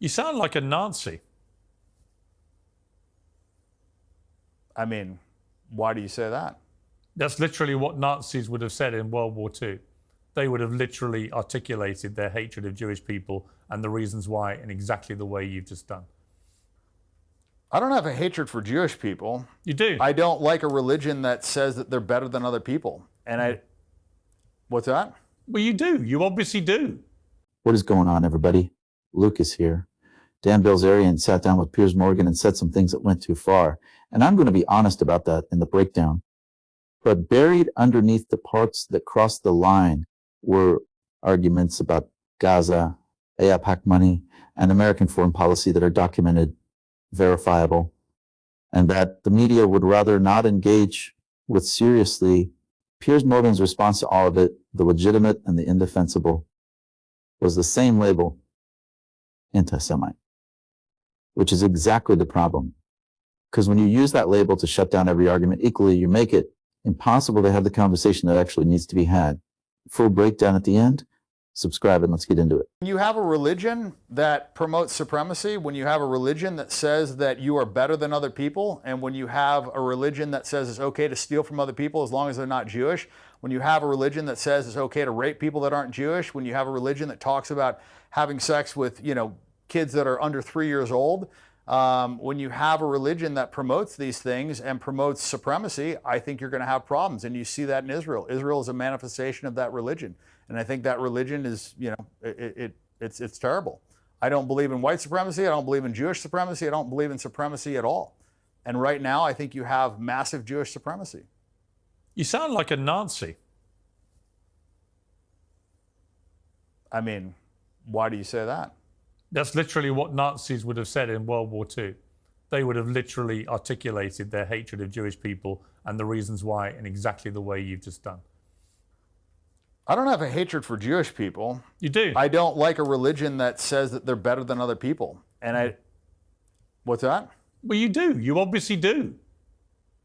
You sound like a Nazi. I mean, why do you say that? That's literally what Nazis would have said in World War II. They would have literally articulated their hatred of Jewish people and the reasons why in exactly the way you've just done. I don't have a hatred for Jewish people. You do? I don't like a religion that says that they're better than other people. And what's that? Well, you do. You obviously do. What is going on, everybody? Lucas here. Dan Bilzerian sat down with Piers Morgan and said some things that went too far. And I'm going to be honest about that in the breakdown. But buried underneath the parts that crossed the line were arguments about Gaza, AIPAC money, and American foreign policy that are documented, verifiable, and that the media would rather not engage with seriously. Piers Morgan's response to all of it, the legitimate and the indefensible, was the same label, anti-Semite, which is exactly the problem. Because when you use that label to shut down every argument equally, you make it impossible to have the conversation that actually needs to be had. Full breakdown at the end. Subscribe and let's get into it. When you have a religion that promotes supremacy, when you have a religion that says that you are better than other people, and when you have a religion that says it's okay to steal from other people as long as they're not Jewish, when you have a religion that says it's okay to rape people that aren't Jewish, when you have a religion that talks about having sex with, kids that are under 3 years old, when you have a religion that promotes these things and promotes supremacy, I think you're going to have problems. And you see that in Israel. Israel is a manifestation of that religion. And I think that religion is, it's terrible. I don't believe in white supremacy. I don't believe in Jewish supremacy. I don't believe in supremacy at all. And right now, I think you have massive Jewish supremacy. You sound like a Nazi. I mean, why do you say that? That's literally what Nazis would have said in World War II. They would have literally articulated their hatred of Jewish people and the reasons why in exactly the way you've just done. I don't have a hatred for Jewish people. You do? I don't like a religion that says that they're better than other people. And what's that? Well, you do. You obviously do.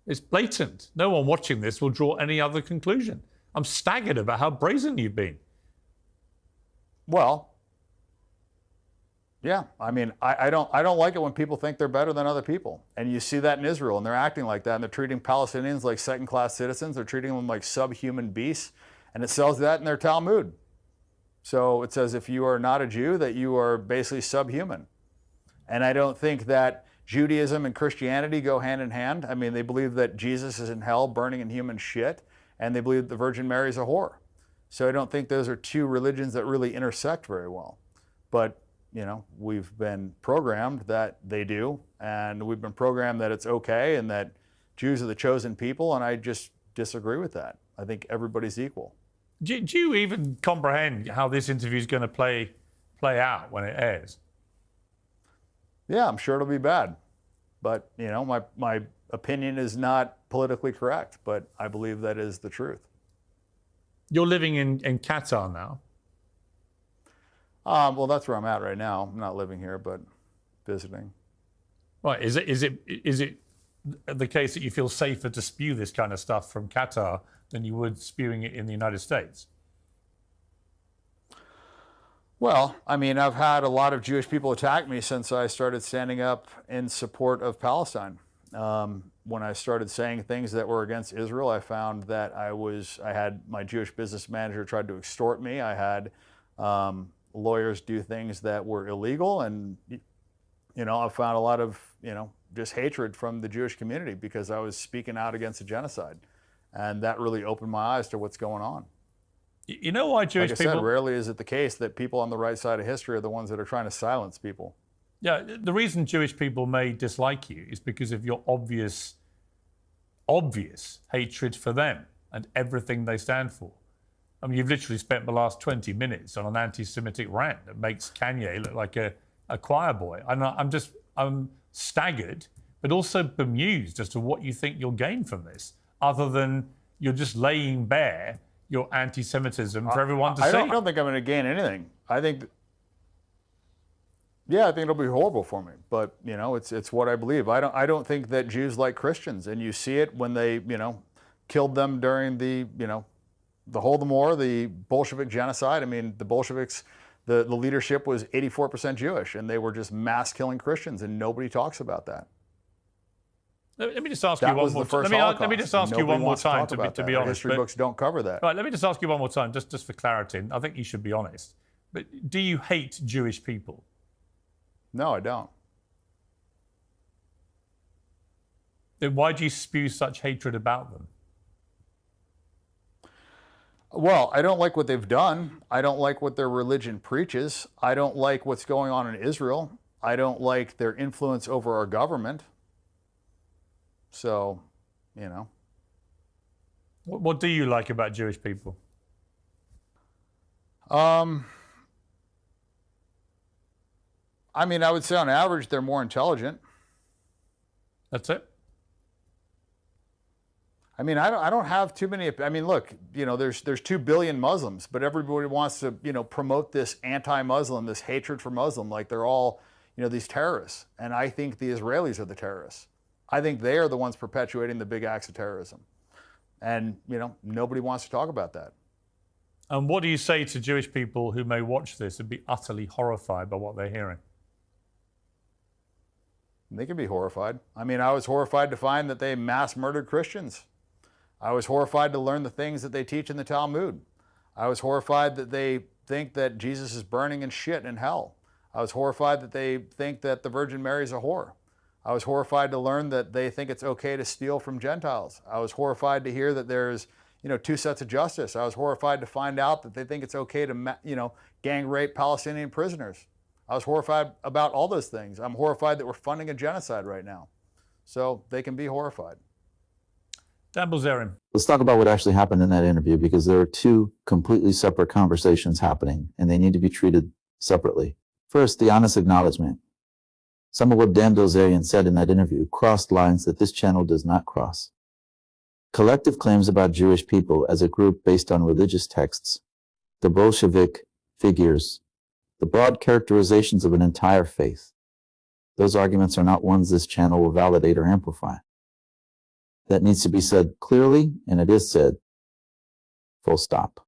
It's blatant. No one watching this will draw any other conclusion. I'm staggered about how brazen you've been. Well, yeah. I mean, I don't like it when people think they're better than other people. And you see that in Israel, and they're acting like that, and they're treating Palestinians like second-class citizens. They're treating them like subhuman beasts. And it sells that in their Talmud. So it says if you are not a Jew, that you are basically subhuman. And I don't think that Judaism and Christianity go hand in hand. I mean, they believe that Jesus is in hell burning in human shit, and they believe that the Virgin Mary is a whore. So I don't think those are two religions that really intersect very well. But, we've been programmed that they do, and we've been programmed that it's okay and that Jews are the chosen people, and I just disagree with that. I think everybody's equal. Do you even comprehend how this interview is going to play out when it airs? Yeah, I'm sure it'll be bad. But, my opinion is not politically correct, but I believe that is the truth. You're living in Qatar now. Well, that's where I'm at right now. I'm not living here, but visiting. Right. Is it the case that you feel safer to spew this kind of stuff from Qatar than you would spewing it in the United States? Well, I mean, I've had a lot of Jewish people attack me since I started standing up in support of Palestine. When I started saying things that were against Israel, I found that I had my Jewish business manager tried to extort me. I had lawyers do things that were illegal, and I found a lot of just hatred from the Jewish community because I was speaking out against a genocide. And that really opened my eyes to what's going on. You know why Jewish people... Like I said, rarely is it the case that people on the right side of history are the ones that are trying to silence people. Yeah, the reason Jewish people may dislike you is because of your obvious hatred for them and everything they stand for. I mean, you've literally spent the last 20 minutes on an anti-Semitic rant that makes Kanye look like a choir boy. I'm staggered, but also bemused as to what you think you'll gain from this, other than you're just laying bare your anti-Semitism for everyone to see. I don't think I'm going to gain anything. I think it'll be horrible for me. But it's what I believe. I don't think that Jews like Christians, and you see it when they killed them during the Holodomor, the Bolshevik genocide. I mean, the Bolsheviks, The leadership was 84% Jewish, and they were just mass killing Christians, and nobody talks about that. Let me just ask you one more time. Let me just ask you one more time to be honest. History books don't cover that. Right, let me just ask you one more time, just for clarity. I think you should be honest. But do you hate Jewish people? No, I don't. Then why do you spew such hatred about them? Well, I don't like what they've done. I don't like what their religion preaches. I don't like what's going on in Israel. I don't like their influence over our government. So, you know. What do you like about Jewish people? I mean, I would say on average, they're more intelligent. That's it? I mean, I don't have too many. I mean, look, you know, there's 2 billion Muslims, but everybody wants to, you know, promote this anti-Muslim, this hatred for Muslim, like they're all, you know, these terrorists. And I think the Israelis are the terrorists. I think they are the ones perpetuating the big acts of terrorism. And, you know, nobody wants to talk about that. And what do you say to Jewish people who may watch this and be utterly horrified by what they're hearing? They can be horrified. I mean, I was horrified to find that they mass murdered Christians. I was horrified to learn the things that they teach in the Talmud. I was horrified that they think that Jesus is burning in shit in hell. I was horrified that they think that the Virgin Mary is a whore. I was horrified to learn that they think it's okay to steal from Gentiles. I was horrified to hear that there's, you know, 2 sets of justice. I was horrified to find out that they think it's okay to, you know, gang rape Palestinian prisoners. I was horrified about all those things. I'm horrified that we're funding a genocide right now. So they can be horrified. Dan Bilzerian. Let's talk about what actually happened in that interview, because there are 2 completely separate conversations happening, and they need to be treated separately. First, the honest acknowledgement. Some of what Dan Bilzerian said in that interview crossed lines that this channel does not cross. Collective claims about Jewish people as a group based on religious texts, the Bolshevik figures, the broad characterizations of an entire faith. Those arguments are not ones this channel will validate or amplify. That needs to be said clearly, and it is said, full stop.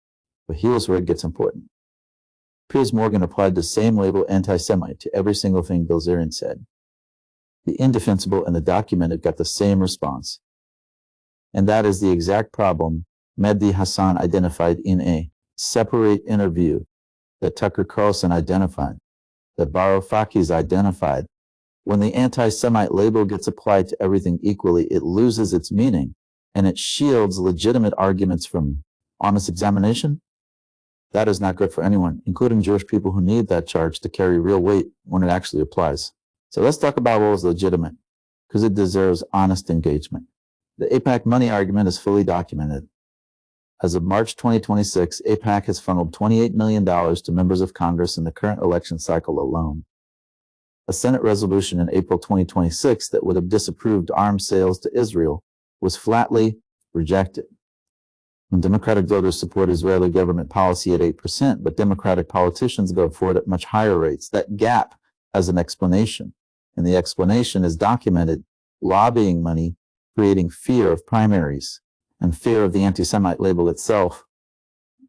But here's where it gets important. Piers Morgan applied the same label anti-Semite to every single thing Bilzerian said. The indefensible and the documented got the same response. And that is the exact problem Mehdi Hassan identified in a separate interview that Tucker Carlson identified, that Varoufakis identified. When the anti-Semite label gets applied to everything equally, it loses its meaning, and it shields legitimate arguments from honest examination. That is not good for anyone, including Jewish people who need that charge to carry real weight when it actually applies. So let's talk about what was legitimate, because it deserves honest engagement. The AIPAC money argument is fully documented. As of March 2026, AIPAC has funneled $28 million to members of Congress in the current election cycle alone. A Senate resolution in April 2026 that would have disapproved arms sales to Israel was flatly rejected. When Democratic voters support Israeli government policy at 8%, but Democratic politicians vote for it at much higher rates, that gap has an explanation. And the explanation is documented: lobbying money, creating fear of primaries, and fear of the anti-Semite label itself.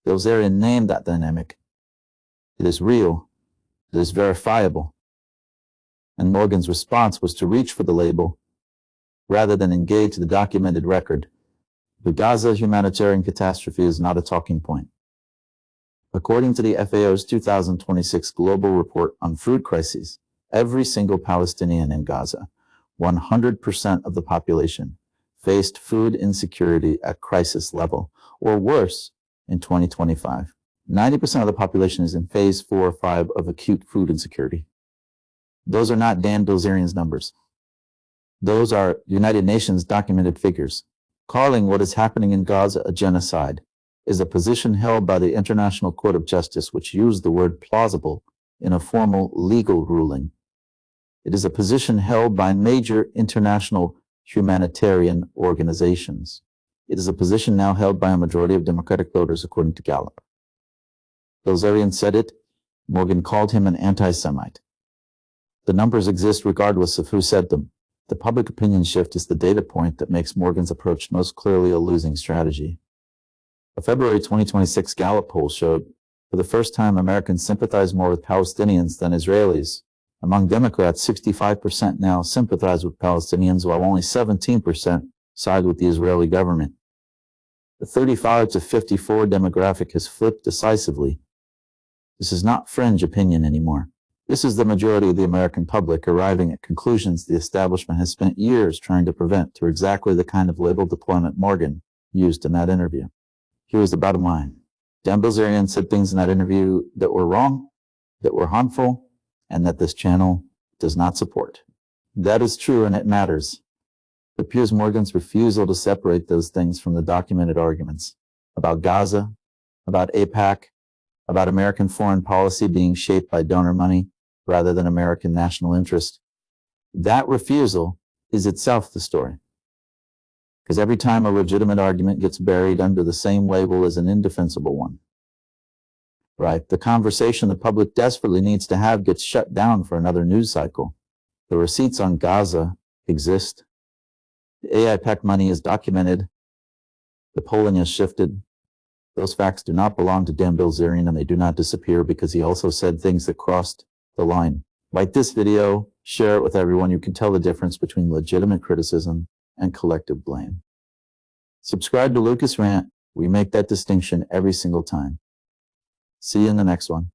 Bilzerian named that dynamic. It is real. It is verifiable. And Morgan's response was to reach for the label rather than engage the documented record. The Gaza humanitarian catastrophe is not a talking point. According to the FAO's 2026 Global Report on Food Crises, every single Palestinian in Gaza, 100% of the population, faced food insecurity at crisis level, or worse, in 2025. 90% of the population is in phase 4 or 5 of acute food insecurity. Those are not Dan Bilzerian's numbers. Those are United Nations documented figures. Calling what is happening in Gaza a genocide is a position held by the International Court of Justice, which used the word plausible in a formal legal ruling. It is a position held by major international humanitarian organizations. It is a position now held by a majority of Democratic voters, according to Gallup. Bilzerian said it. Morgan called him an anti-Semite. The numbers exist regardless of who said them. The public opinion shift is the data point that makes Morgan's approach most clearly a losing strategy. A February 2026 Gallup poll showed For the first time, Americans sympathize more with Palestinians than Israelis. Among Democrats, 65% now sympathize with Palestinians, while only 17% side with the Israeli government. The 35 to 54 demographic has flipped decisively. This is not fringe opinion anymore. This is the majority of the American public arriving at conclusions the establishment has spent years trying to prevent through exactly the kind of label deployment Morgan used in that interview. Here is the bottom line. Dan Bilzerian said things in that interview that were wrong, that were harmful, and that this channel does not support. That is true and it matters. But Piers Morgan's refusal to separate those things from the documented arguments about Gaza, about AIPAC, about American foreign policy being shaped by donor money rather than American national interest, that refusal is itself the story. Because every time a legitimate argument gets buried under the same label as an indefensible one, right, the conversation the public desperately needs to have gets shut down for another news cycle. The receipts on Gaza exist. The AIPAC money is documented. The polling has shifted. Those facts do not belong to Dan Bilzerian, and they do not disappear because he also said things that crossed the line. Like this video, share it with everyone. You can tell the difference between legitimate criticism and collective blame. Subscribe to Lucas Rant. We make that distinction every single time. See you in the next one.